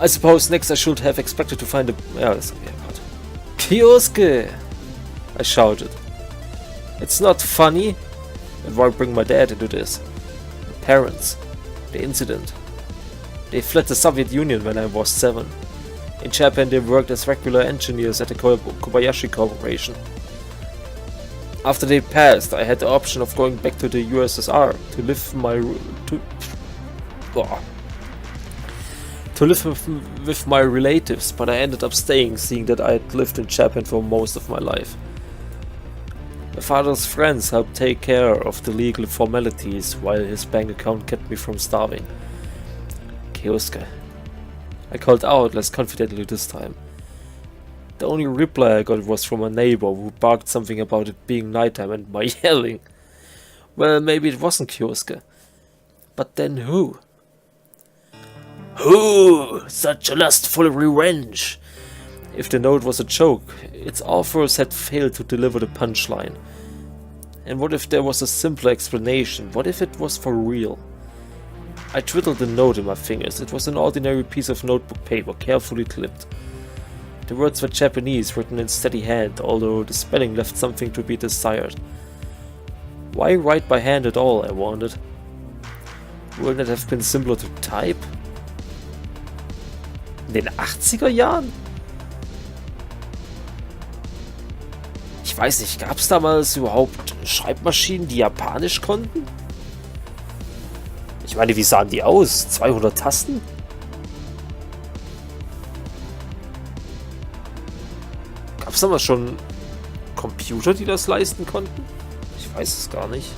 I suppose next I should have expected to find a... Ja, das hab ich erwartet. Kioske! I shouted. It's not funny. And why bring my dad into this? My parents. The incident. They fled the Soviet Union when I was 7. In Japan they worked as regular engineers at the Kobayashi Corporation. After they passed, I had the option of going back to the USSR to live with my relatives, but I ended up staying, seeing that I had lived in Japan for most of my life. My father's friends helped take care of the legal formalities while his bank account kept me from starving. Kioske. I called out less confidently this time. The only reply I got was from a neighbor who barked something about it being nighttime and my yelling. Well, maybe it wasn't Kioske. But then who? Who? Such a lustful revenge! If the note was a joke, its authors had failed to deliver the punchline. And what if there was a simpler explanation? What if it was for real? I twiddled the note in my fingers. It was an ordinary piece of notebook paper, carefully clipped. The words were Japanese, written in steady hand, although the spelling left something to be desired. Why write by hand at all, I wondered. Wouldn't it have been simpler to type? In den 80er Jahren? Ich weiß nicht, gab es damals überhaupt Schreibmaschinen, die Japanisch konnten? Ich meine, wie sahen die aus? 200 Tasten? Gab es damals schon Computer, die das leisten konnten? Ich weiß es gar nicht.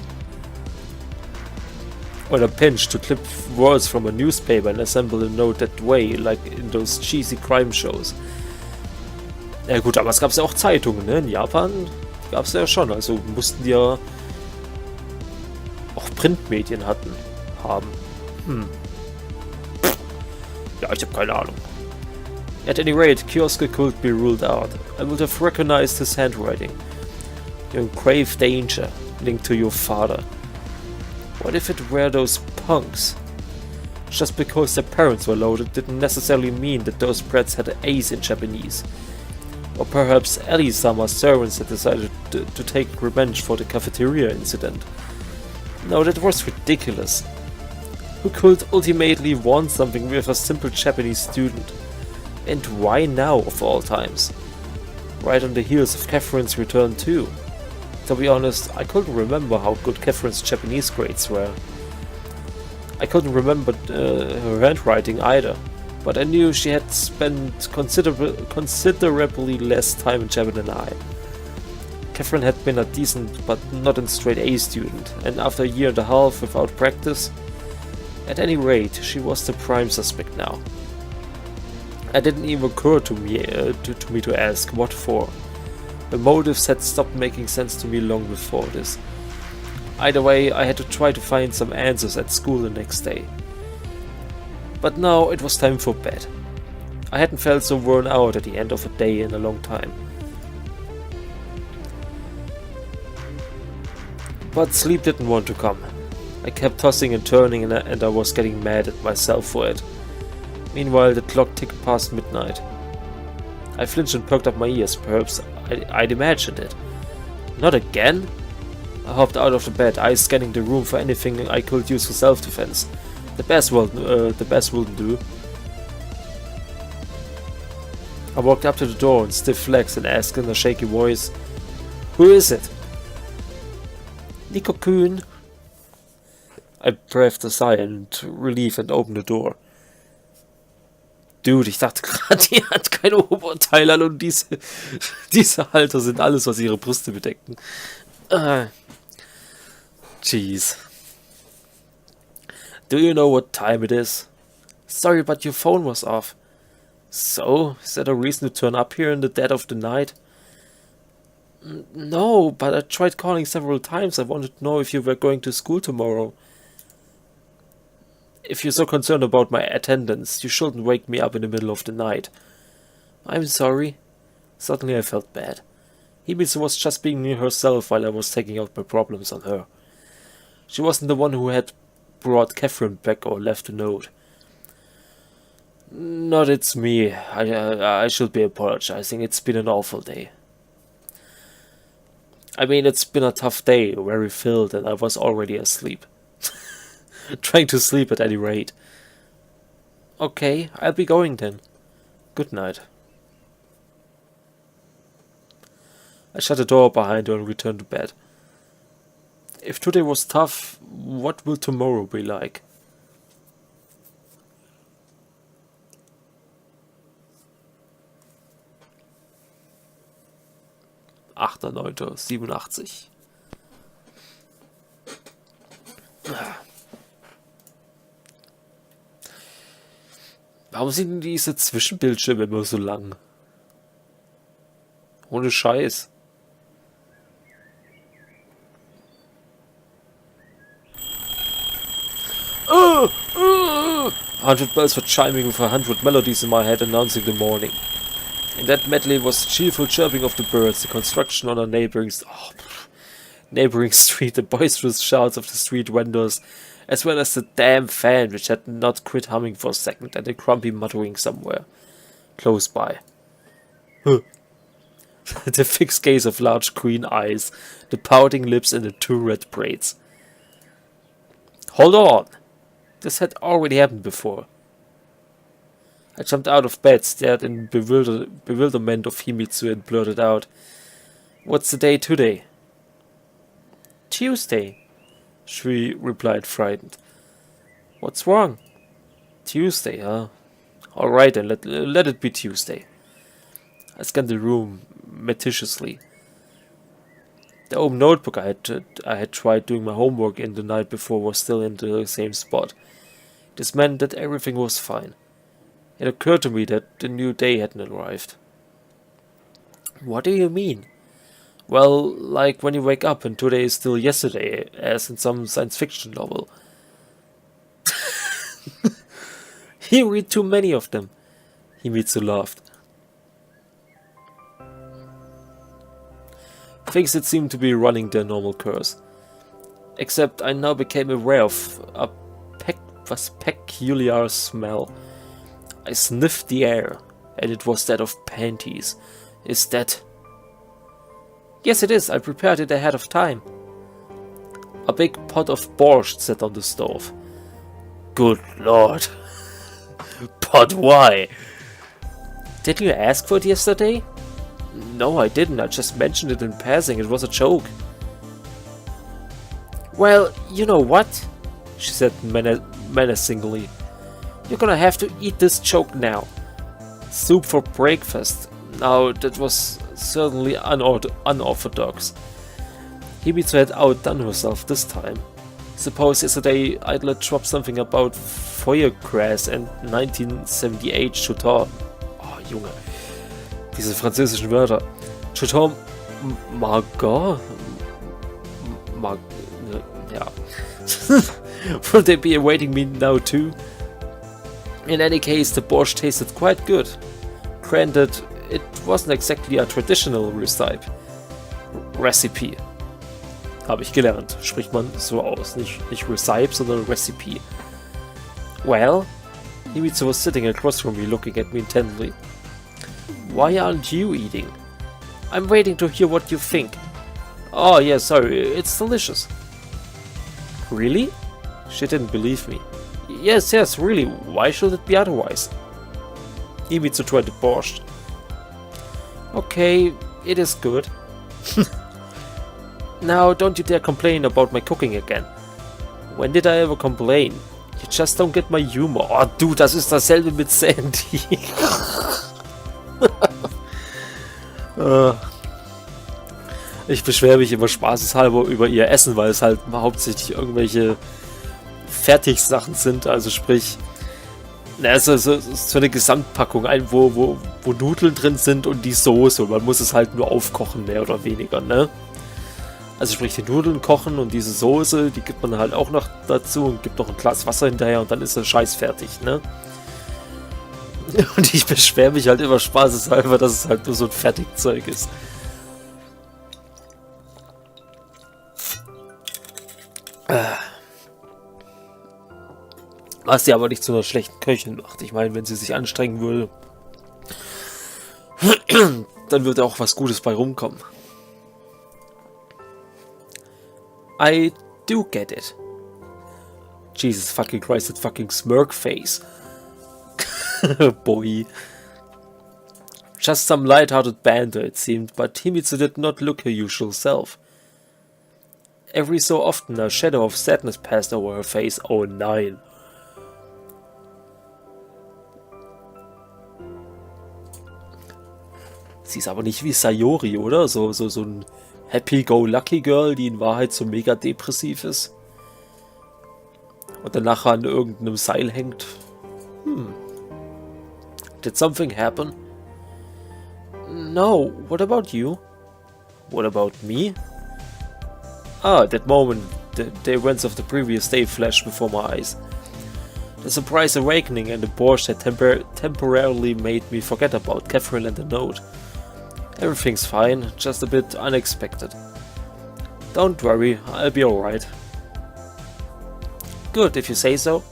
Or a pinch to clip words from a newspaper and assemble a note that way, like in those cheesy crime shows. Ja gut, damals gab es ja auch Zeitungen, ne? In Japan gab es ja schon, also mussten die ja auch Printmedien haben. Ja, ich habe keine Ahnung. At any rate, Kioske could be ruled out. I would have recognized his handwriting. You're in grave danger, linked to your father. What if it were those punks? Just because their parents were loaded didn't necessarily mean that those brats had an ace in Japanese. Or perhaps Ellie-sama's servants had decided to take revenge for the cafeteria incident. No, that was ridiculous. Who could ultimately want something with a simple Japanese student? And why now, of all times? Right on the heels of Catherine's return too. To be honest, I couldn't remember how good Catherine's Japanese grades were. I couldn't remember her handwriting either, but I knew she had spent considerably less time in Japan than I. Catherine had been a decent but not a straight A student, and after a year and a half without practice, at any rate, she was the prime suspect now. It didn't even occur to me to ask what for. The motives had stopped making sense to me long before this. Either way, I had to try to find some answers at school the next day. But now it was time for bed. I hadn't felt so worn out at the end of a day in a long time. But sleep didn't want to come. I kept tossing and turning and I was getting mad at myself for it. Meanwhile, the clock ticked past midnight. I flinched and perked up my ears. Perhaps I'd imagined it. Not again? I hopped out of the bed, eyes scanning the room for anything I could use for self-defense. The best wouldn't do. I walked up to the door in stiff legs and asked in a shaky voice, "Who is it?" "Nico-kun." I breathed a sigh in relief and opened the door. Dude, ich dachte gerade, die hat keine Oberteile an und diese Halter sind alles, was ihre Brüste bedecken. Jeez. Do you know what time it is? Sorry, but your phone was off. So, is that a reason to turn up here in the dead of the night? No, but I tried calling several times. I wanted to know if you were going to school tomorrow. If you're so concerned about my attendance, you shouldn't wake me up in the middle of the night. I'm sorry. Suddenly I felt bad. Hibisa was just being herself while I was taking out my problems on her. She wasn't the one who had brought Catherine back or left a note. Not it's me. I should be apologizing. It's been an awful day. I mean, it's been a tough day, very filled, and I was already asleep. Trying to sleep at any rate. Okay, I'll be going then. Good night. I shut the door behind her and returned to bed. If today was tough, what will tomorrow be like? (8.9.87) Warum sind denn diese Zwischenbildschirme immer so lang? Ohne Scheiß. A 100 bells were chiming with 100 melodies in my head announcing the morning. In that medley was the cheerful chirping of the birds, the construction on a neighboring street, the boisterous shouts of the street vendors, as well as the damn fan which had not quit humming for a second, and a grumpy muttering somewhere close by. The fixed gaze of large green eyes, the pouting lips and the two red braids. Hold on! This had already happened before. I jumped out of bed, stared in bewilderment of Himitsu and blurted out, "What's the day today?" "Tuesday," she replied, frightened. "What's wrong?" "Tuesday, huh? Alright then, let it be Tuesday." I scanned the room meticulously. The old notebook I had tried doing my homework in the night before was still in the same spot. This meant that everything was fine. It occurred to me that the new day hadn't arrived. "What do you mean?" "Well, like when you wake up and today is still yesterday, as in some science fiction novel." "You read too many of them," Himitsu laughed. Things that seemed to be running their normal course. Except I now became aware of a peculiar smell. I sniffed the air, and it was that of panties. "Is that..." "Yes, it is. I prepared it ahead of time." A big pot of borscht sat on the stove. "Good lord." "But why?" "Didn't you ask for it yesterday?" "No, I didn't. I just mentioned it in passing. It was a joke." "Well, you know what?" she said menacingly. "You're gonna have to eat this joke now. Soup for breakfast." Now, that was certainly unorthodox. Himitsu had outdone herself this time. Suppose yesterday I'd let drop something about Feuergrass and 1978 Chuton. Oh, Junge. Diese französischen Wörter. Chuton Margot? Ja. Will they be awaiting me now too? In any case, the borscht tasted quite good. Granted, it wasn't exactly a traditional recipe. Habe ich gelernt. Spricht man so aus. Nicht Recipe, sondern Recipe. "Well?" Himitsu was sitting across from me, looking at me intently. "Why aren't you eating?" "I'm waiting to hear what you think." "Oh, yeah, sorry. It's delicious." "Really?" She didn't believe me. Yes, really. Why should it be otherwise?" Himitsu tried the borscht. "Okay, it is good." "Now, don't you dare complain about my cooking again." "When did I ever complain? You just don't get my humor." "Oh, du, das ist dasselbe mit Sandy." Ich beschwere mich immer spaßeshalber über ihr Essen, weil es halt hauptsächlich irgendwelche Fertigsachen sind, also sprich, so eine Gesamtpackung, wo Nudeln drin sind und die Soße, und man muss es halt nur aufkochen, mehr oder weniger, ne? Also sprich, die Nudeln kochen und diese Soße, die gibt man halt auch noch dazu und gibt noch ein Glas Wasser hinterher und dann ist der Scheiß fertig, ne? Und ich beschwere mich halt immer spaßeshalber, dass es halt nur so ein Fertigzeug ist. Was sie aber nicht zu einer schlechten Köchin macht. Ich meine, wenn sie sich anstrengen würde, dann würde auch was Gutes bei rumkommen. I do get it. Jesus fucking Christ, that fucking smirk face. Boy. Just some light-hearted banter, it seemed, but Himitsu did not look her usual self. Every so often a shadow of sadness passed over her face. Oh nein. Sie ist aber nicht wie Sayori, oder? So ein Happy-Go-Lucky-Girl, die in Wahrheit so mega depressiv ist. Und dann nachher an irgendeinem Seil hängt. Did something happen? No, what about you? What about me? Ah, that moment, the events of the previous day flashed before my eyes. The surprise awakening and the borscht had temporarily made me forget about Catherine and the note. Everything's fine, just a bit unexpected. Don't worry, I'll be alright. Good, if you say so.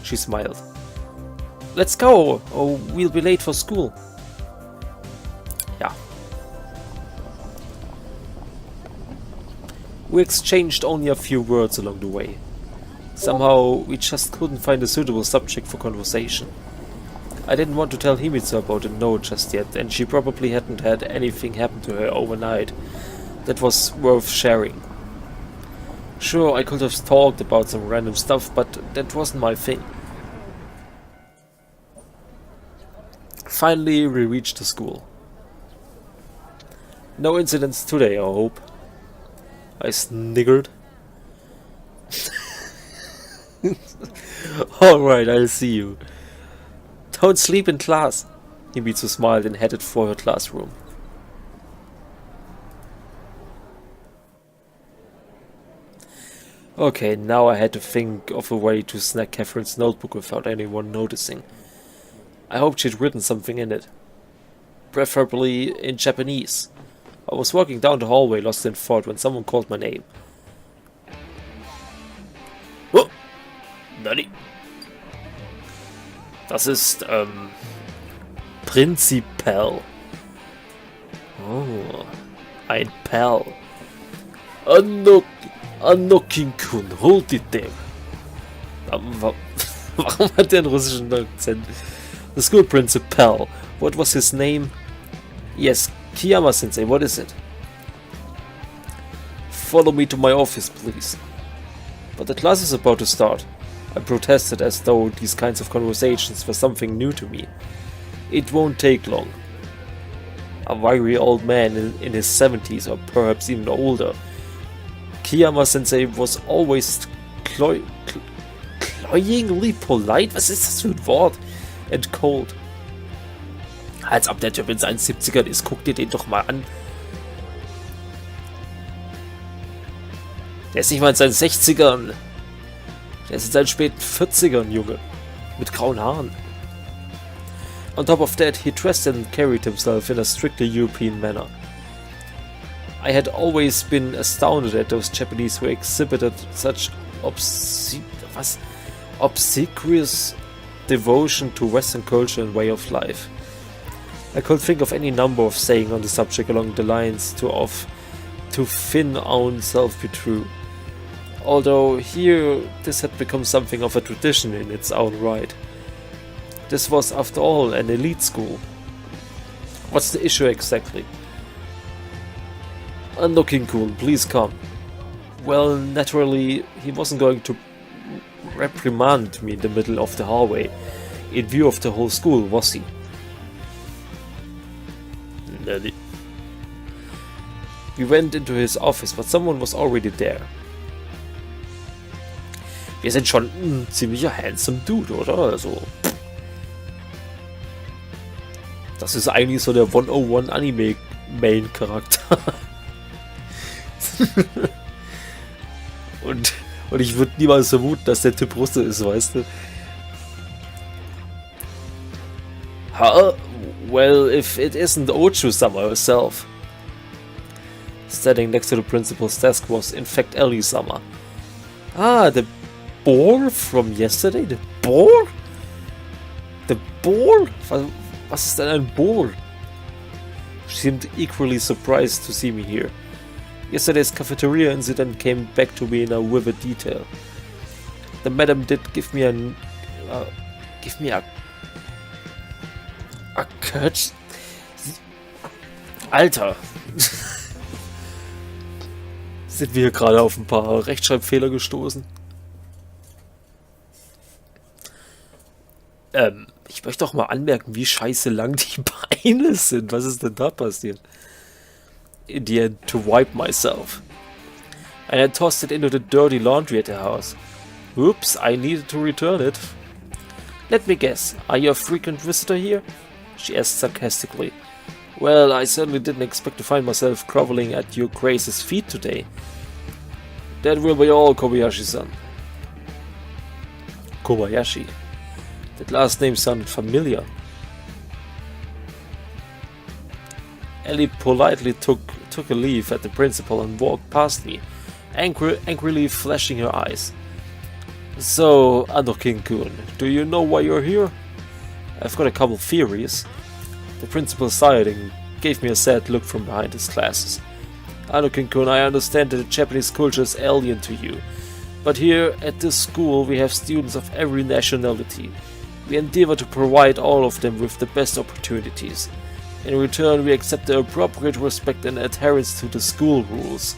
She smiled. Let's go, or we'll be late for school. Yeah. We exchanged only a few words along the way. Somehow, we just couldn't find a suitable subject for conversation. I didn't want to tell Himitsu about the note just yet, and she probably hadn't had anything happen to her overnight that was worth sharing. Sure, I could have talked about some random stuff, but that wasn't my thing. Finally, we reached the school. No incidents today, I hope. I sniggered. Alright, I'll see you. Don't sleep in class. Himitsu smiled and headed for her classroom. Okay, now I had to think of a way to snag Catherine's notebook without anyone noticing. I hoped she'd written something in it. Preferably in Japanese. I was walking down the hallway lost in thought when someone called my name. Oh! Nani? Das ist, Prinzipal. Oh, ein Pal. Anokin-kun, hold it there. Warum hat der einen russischen Akzent? The school principal. What was his name? Yes, Kiyama-sensei, what is it? Follow me to my office, please. But the class is about to start. I protested as though these kinds of conversations were something new to me. It won't take long. A wiry old man in his 70s, or perhaps even older. Kiyama-sensei was always cloyingly polite? Was ist das für ein Wort? And cold. Als ob der Typ in seinen 70ern ist, guck dir den doch mal an. Der ist nicht mal in seinen 60ern. Der ist in seinen späten 40ern, Junge. Mit grauen Haaren. On top of that, he dressed and carried himself in a strictly European manner. I had always been astounded at those Japanese who exhibited such obsequious devotion to Western culture and way of life. I could think of any number of sayings on the subject along the lines to thin own self be true. Although here this had become something of a tradition in its own right. This was, after all, an elite school. What's the issue exactly? Anokin-kun, please come. Well, naturally, he wasn't going to reprimand me in the middle of the hallway, in view of the whole school, was he? Nelly. We went into his office, but someone was already there. Wir sind schon ein ziemlicher handsome Dude, oder? Also, das ist eigentlich so der 101 Anime-Main-Charakter. und ich würde niemals vermuten, dass der Typ Russe ist, weißt du? Well, if it isn't Ochu-sama herself. Standing next to the principal's desk was, in fact, Ellie-sama. Ah, the boar from yesterday? The Ball? The Ball? Was ist denn ein Ball? She seemed equally surprised to see me here. Yesterday's cafeteria incident came back to me in a vivid detail. The madam did give me a Kurt? Alter! Sind wir hier gerade auf ein paar Rechtschreibfehler gestoßen? Ich möchte doch mal anmerken, wie scheiße lang die Beine sind. Was ist denn da passiert? In the end, to wipe myself. And I tossed it into the dirty laundry at the house. Oops, I needed to return it. Let me guess, are you a frequent visitor here? She asked sarcastically. Well, I certainly didn't expect to find myself groveling at your Grace's feet today. That will be all, Kobayashi-san. Kobayashi. That last name sounded familiar. Ellie politely took a leaf at the principal and walked past me, angrily flashing her eyes. So, Anakin-kun, do you know why you're here? I've got a couple theories. The principal sighed and gave me a sad look from behind his glasses. Anakin-kun, I understand that the Japanese culture is alien to you, but here at this school we have students of every nationality. We endeavor to provide all of them with the best opportunities. In return, we accept the appropriate respect and adherence to the school rules.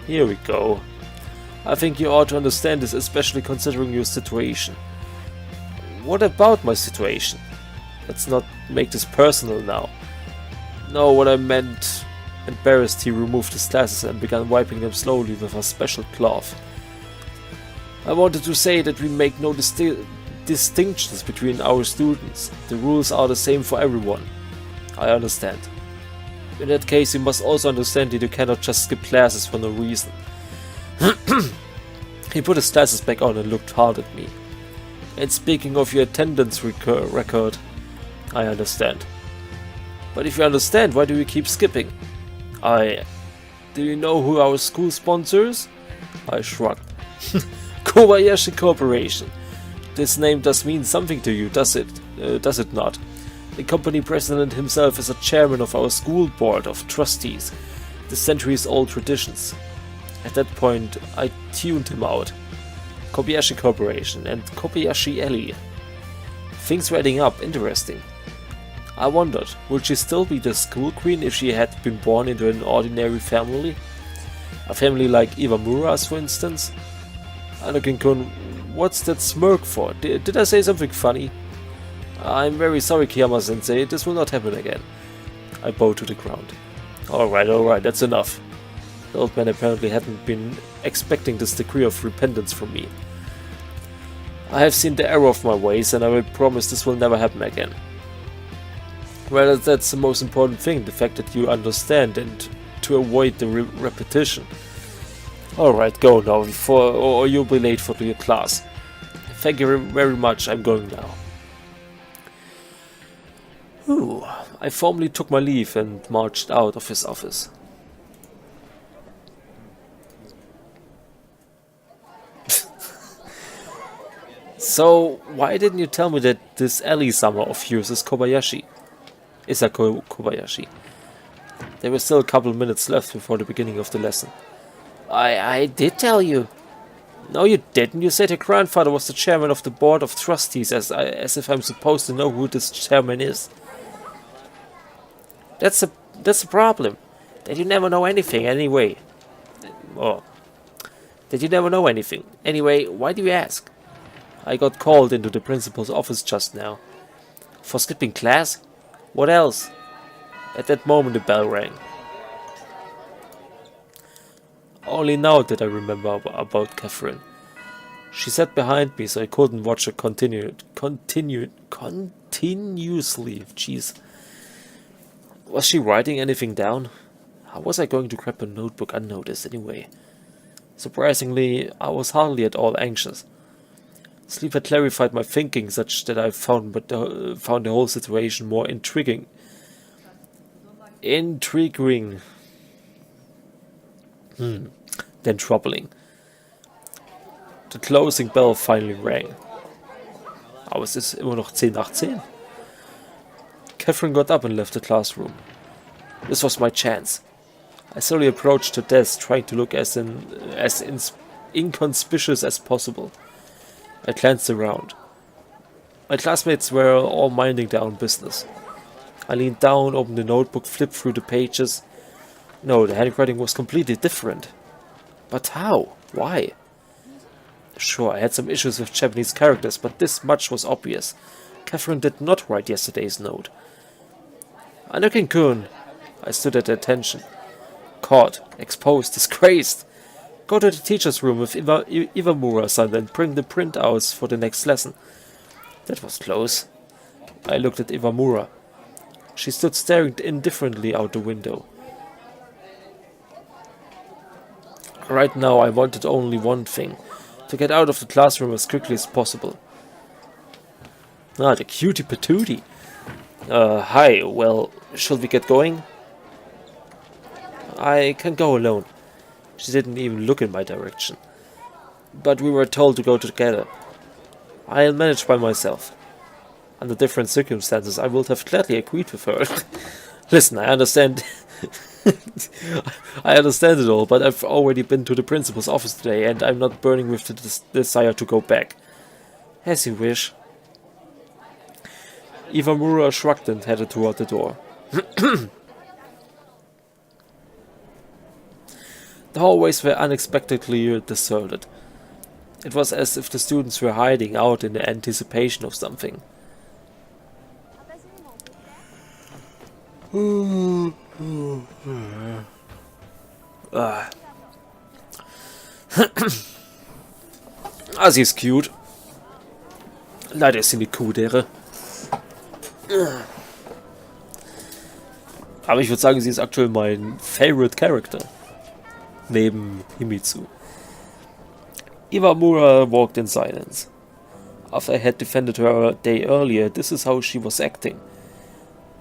Here we go. I think you ought to understand this, especially considering your situation. What about my situation? Let's not make this personal now. No, what I meant... Embarrassed, he removed his glasses and began wiping them slowly with a special cloth. I wanted to say that we make no distinctions between our students. The rules are the same for everyone. I understand. In that case, you must also understand that you cannot just skip classes for no reason. He put his glasses back on and looked hard at me. And speaking of your attendance record, I understand. But if you understand, why do you keep skipping? Do you know who our school sponsors? I shrugged. Kobayashi Corporation. This name does mean something to you, does it not? The company president himself is a chairman of our school board of trustees, the centuries-old traditions. At that point, I tuned him out. Kobayashi Corporation and Kobayashi Ellie. Things were adding up, interesting. I wondered, would she still be the school queen if she had been born into an ordinary family? A family like Iwamura's, for instance? Anakin-kun, what's that smirk for? Did I say something funny? I'm very sorry, Kiyama-sensei, this will not happen again. I bowed to the ground. Alright, that's enough. The old man apparently hadn't been expecting this degree of repentance from me. I have seen the error of my ways, and I will promise this will never happen again. Well, that's the most important thing, the fact that you understand and to avoid the repetition. Alright, go now, or you'll be late for your class. Thank you very much, I'm going now. Ooh, I formally took my leave and marched out of his office. So, why didn't you tell me that this Ellie-sama of yours is Kobayashi? Kobayashi. There were still a couple of minutes left before the beginning of the lesson. I did tell you. No, you didn't. You said your grandfather was the chairman of the board of trustees, as if I'm supposed to know who this chairman is. That's the problem. That you never know anything anyway. Oh. That you never know anything. Anyway, why do you ask? I got called into the principal's office just now. For skipping class? What else? At that moment the bell rang. Only now did I remember about Catherine. She sat behind me so I couldn't watch her continuously. Jeez. Was she writing anything down? How was I going to grab a notebook unnoticed anyway? Surprisingly, I was hardly at all anxious. Sleep had clarified my thinking such that I found the whole situation more intriguing. Than troubling. The closing bell finally rang. Aber es ist immer noch 10 nach 10. Catherine got up and left the classroom. This was my chance. I slowly approached her desk, trying to look as inconspicuous as possible. I glanced around. My classmates were all minding their own business. I leaned down, opened the notebook, flipped through the pages. No, the handwriting was completely different. But how? Why? Sure, I had some issues with Japanese characters, but this much was obvious. Catherine did not write yesterday's note. Anakin-kun! I stood at attention. Caught, exposed, disgraced. Go to the teacher's room with Iwamura-san and bring the printouts for the next lesson. That was close. I looked at Iwamura. She stood staring indifferently out the window. Right now I wanted only one thing. To get out of the classroom as quickly as possible. Ah, the cutie patootie. Hi, well, shall we get going? I can go alone. She didn't even look in my direction. But we were told to go together. I'll manage by myself. Under different circumstances, I would have gladly agreed with her. Listen, I understand. I understand it all, but I've already been to the principal's office today, and I'm not burning with the desire to go back. As you wish. Iwamura shrugged and headed toward the door. The hallways were unexpectedly deserted. It was as if the students were hiding out in the anticipation of something. Sie ist cute. Leider ist sie eine Kudere. Aber ich würde sagen, sie ist aktuell mein favorite character. Neben Himitsu. Iwamura walked in silence. After I had defended her a day earlier, this is how she was acting.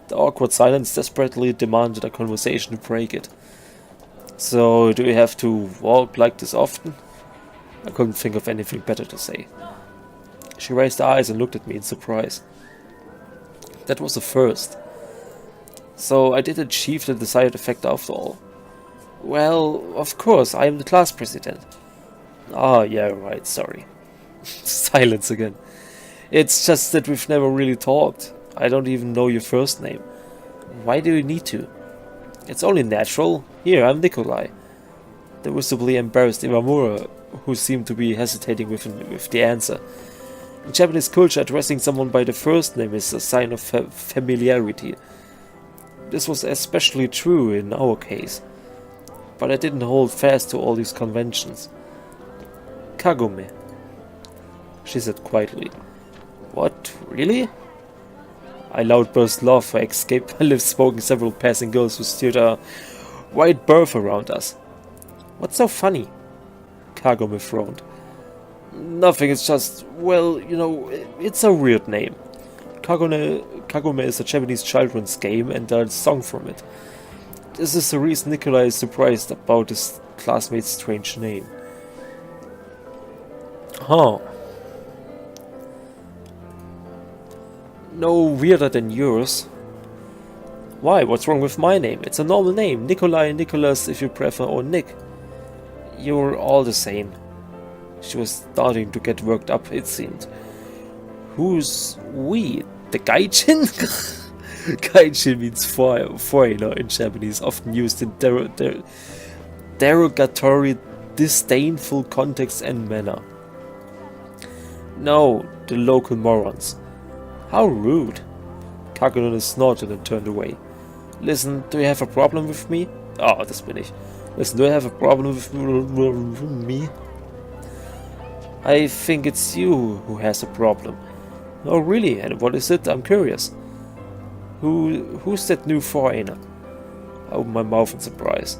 The awkward silence desperately demanded a conversation to break it. So, do we have to walk like this often? I couldn't think of anything better to say. She raised her eyes and looked at me in surprise. That was a first. So I did achieve the desired effect after all. Well, of course, I am the class president. Ah, yeah, right, sorry. Silence again. It's just that we've never really talked. I don't even know your first name. Why do you need to? It's only natural. Here, I'm Nikolai. The visibly embarrassed Iwamura, who seemed to be hesitating with the answer. In Japanese culture, addressing someone by the first name is a sign of familiarity. This was especially true in our case. But I didn't hold fast to all these conventions. Kagome, she said quietly. What, really? I loud burst laughter escaped my lips, smoking several passing girls who steered a wide berth around us. What's so funny? Kagome frowned. Nothing, it's just, well, you know, it's a weird name. Kagome is a Japanese children's game and a song from it. This is the reason Nikolai is surprised about his classmate's strange name. Huh. No weirder than yours. Why? What's wrong with my name? It's a normal name. Nikolai, Nicholas, if you prefer, or Nick. You're all the same. She was starting to get worked up, it seemed. Who's we? The gaijin? Gaijin means foreigner in Japanese, often used in derogatory, disdainful context and manner. No, the local morons. How rude. Kagome snorted and turned away. Listen, do you have a problem with me? Oh, das bin ich. Listen, do you have a problem with me? I think it's you who has a problem. Oh, really? And what is it? I'm curious. Who's that new foreigner? I opened my mouth in surprise.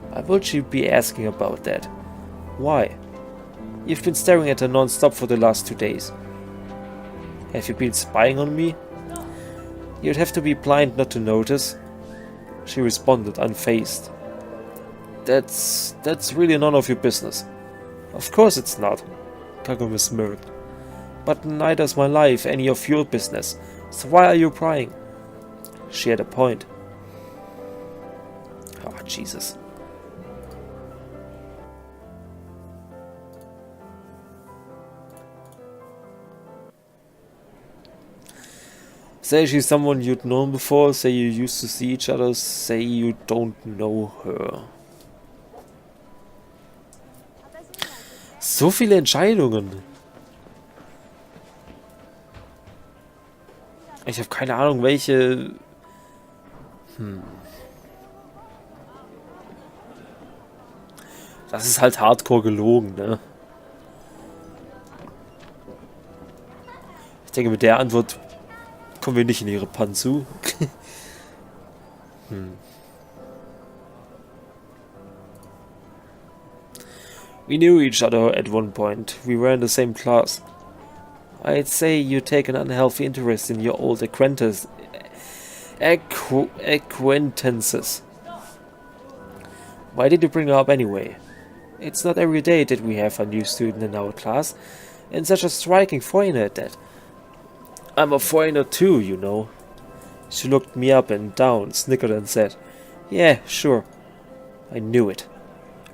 Why would you be asking about that? Why? You've been staring at her non-stop for the last 2 days. Have you been spying on me? You'd have to be blind not to notice. She responded, unfazed. That's really none of your business. Of course it's not. Kagome smirked. But neither is my life any of your business. So why are you prying? She had a point. Oh, Jesus. Say she's someone you'd known before, say you used to see each other, say you don't know her. So viele Entscheidungen. Ich habe keine Ahnung, welche... Das ist halt hardcore gelogen, ne? Ich denke, mit der Antwort kommen wir nicht in ihre Panzu. We knew each other at one point. We were in the same class. I'd say you take an unhealthy interest in your old acquaintances. Why did you bring her up anyway? It's not every day that we have a new student in our class, and such a striking foreigner at that. I'm a foreigner too, you know. She looked me up and down, snickered and said, "Yeah, sure." I knew it.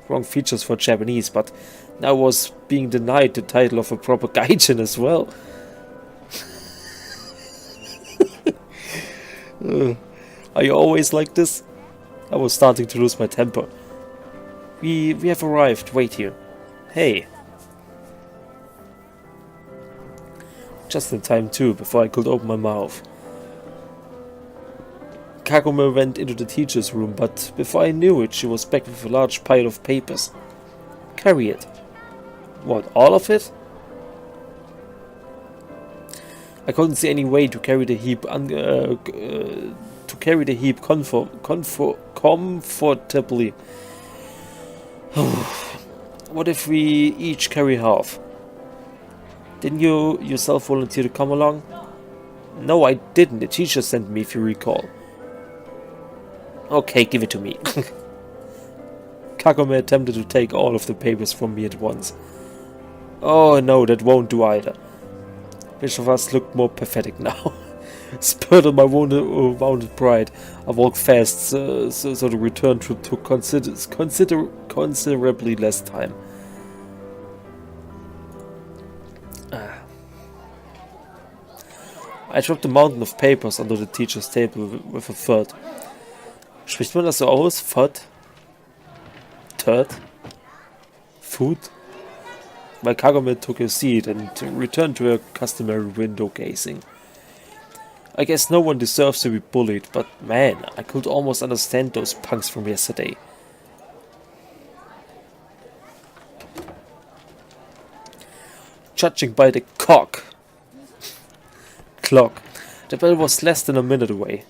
Wrong features for Japanese, but now I was being denied the title of a proper gaijin as well. Are you always like this? I was starting to lose my temper. We have arrived. Wait here. Hey. Just in time too, before I could open my mouth. Kagome went into the teacher's room, but before I knew it, she was back with a large pile of papers. Carry it. What, all of it? I couldn't see any way to carry the heap comfortably. What if we each carry half? Didn't you yourself volunteer to come along? No, I didn't. The teacher sent me, if you recall. Okay, give it to me. Kagome attempted to take all of the papers from me at once. Oh no, that won't do either. Which of us looked more pathetic now? Spurred on my wounded pride, I walked fast, so the return trip took considerably less time. I dropped a mountain of papers under the teacher's table with a thud. Spricht man das so aus? Thud? Third? Food? My Kagome took a seat and returned to her customary window gazing. I guess no one deserves to be bullied, but man, I could almost understand those punks from yesterday. Judging by the clock, the bell was less than a minute away.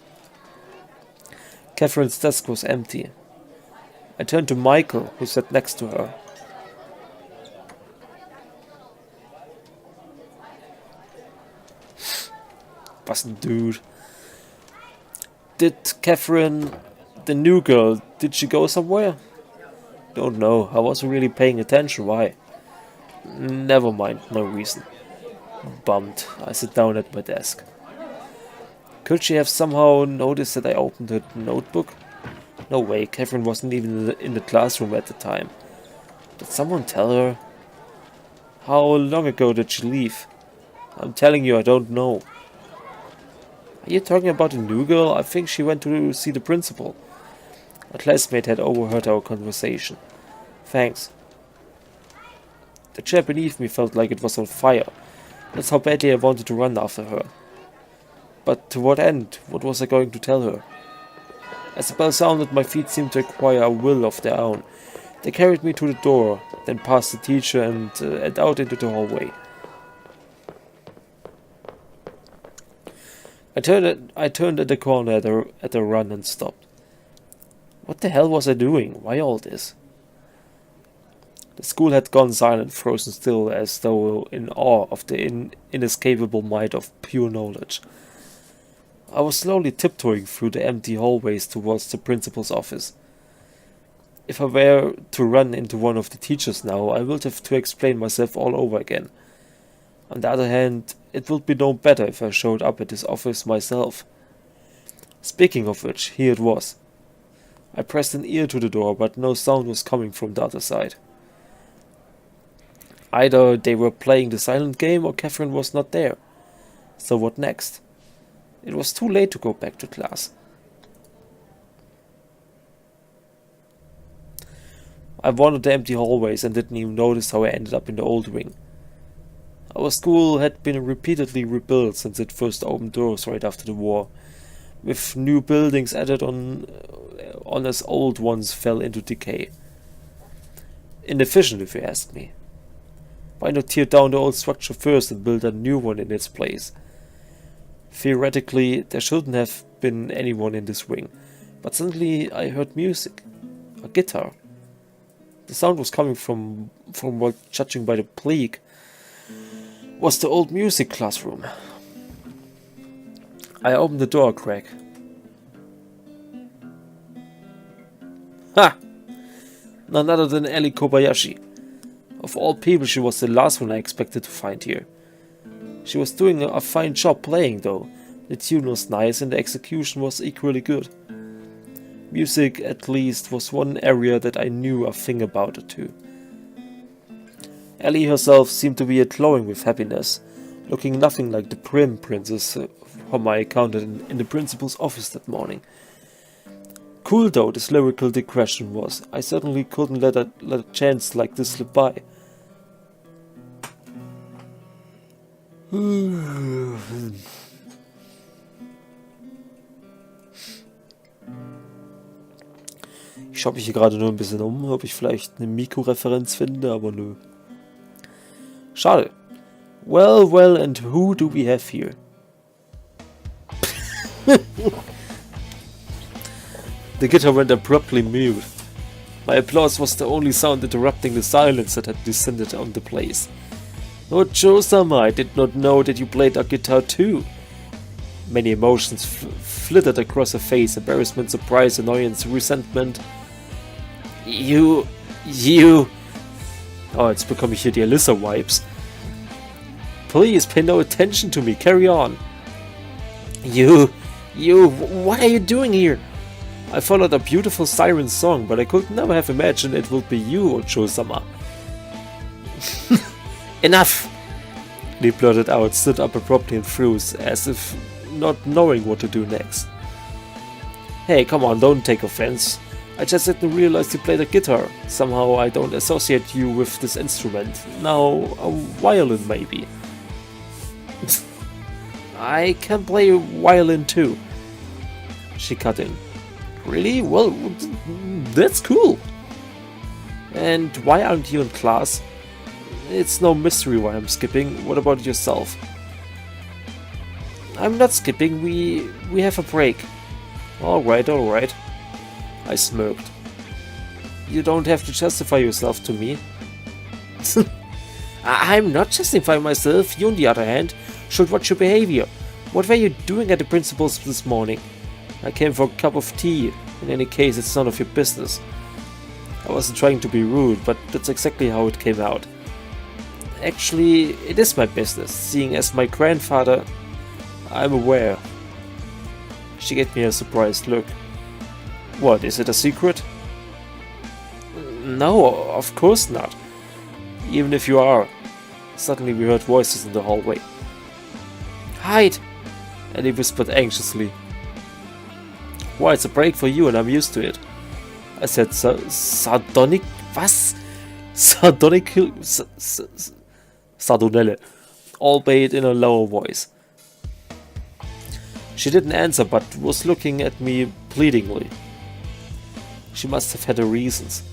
Catherine's desk was empty. I turned to Michael, who sat next to her. Was ein Dude. Did Catherine, the new girl, did she go somewhere? Don't know, I wasn't really paying attention, why? Never mind, no reason. Bummed, I sit down at my desk. Could she have somehow noticed that I opened her notebook? No way, Catherine wasn't even in the classroom at the time. Did someone tell her? How long ago did she leave? I'm telling you, I don't know. Are you talking about the new girl? I think she went to see the principal. A classmate had overheard our conversation. Thanks. The chair beneath me felt like it was on fire. That's how badly I wanted to run after her. But to what end? What was I going to tell her? As the bell sounded, my feet seemed to acquire a will of their own. They carried me to the door, then past the teacher and out into the hallway. I turned at the corner at a run and stopped. What the hell was I doing? Why all this? The school had gone silent, frozen still, as though in awe of the inescapable might of pure knowledge. I was slowly tiptoeing through the empty hallways towards the principal's office. If I were to run into one of the teachers now, I would have to explain myself all over again. On the other hand, it would be no better if I showed up at his office myself. Speaking of which, here it was. I pressed an ear to the door, but no sound was coming from the other side. Either they were playing the silent game or Catherine was not there. So what next? It was too late to go back to class. I wandered the empty hallways and didn't even notice how I ended up in the old wing. Our school had been repeatedly rebuilt since it first opened doors right after the war, with new buildings added on as old ones fell into decay. Inefficient, if you ask me. Why not tear down the old structure first and build a new one in its place? Theoretically, there shouldn't have been anyone in this wing, but suddenly I heard music. A guitar. The sound was coming from what, judging by the plaque, was the old music classroom. I opened the door a crack. Ha! None other than Ellie Kobayashi. Of all people, she was the last one I expected to find here. She was doing a fine job playing though. The tune was nice and the execution was equally good. Music, at least, was one area that I knew a thing about it too. Ellie herself seemed to be glowing with happiness, looking nothing like the prim princess whom I encountered in the principal's office that morning. Cool though this lyrical digression was, I certainly couldn't let a chance like this slip by. Ich schaue mich hier gerade nur ein bisschen ob ich vielleicht eine Mikroreferenz finde, aber nö. Schade. Well, well, and who do we have here? The guitar went abruptly mute. My applause was the only sound interrupting the silence that had descended on the place. Oh, Joe-sama, I did not know that you played a guitar too. Many emotions flitted across her face: embarrassment, surprise, annoyance, resentment. You... Oh, it's becoming here the Alyssa vibes. Please pay no attention to me, carry on. You, what are you doing here? I followed a beautiful siren song, but I could never have imagined it would be you, Ocho-sama. Enough! He blurted out, stood up abruptly and froze, as if not knowing what to do next. Hey, come on, don't take offense. I just didn't realize you played a guitar. Somehow I don't associate you with this instrument. Now, a violin maybe. I can play violin too. She cut in. Really? Well, that's cool. And why aren't you in class? It's no mystery why I'm skipping. What about yourself? I'm not skipping. We have a break. Alright. I smirked. You don't have to justify yourself to me. I'm not justifying myself. You, on the other hand, should watch your behavior. What were you doing at the principal's this morning? I came for a cup of tea. In any case, it's none of your business. I wasn't trying to be rude, but that's exactly how it came out. Actually, it is my business, seeing as my grandfather... I'm aware. She gave me a surprised look. What, is it a secret? No, of course not. Even if you are. Suddenly we heard voices in the hallway. Hide! Ellie whispered anxiously. Why, it's a break for you and I'm used to it. I said sardonic... Was? Sardonelle. Albeit in a lower voice. She didn't answer but was looking at me pleadingly. She must have had her reasons.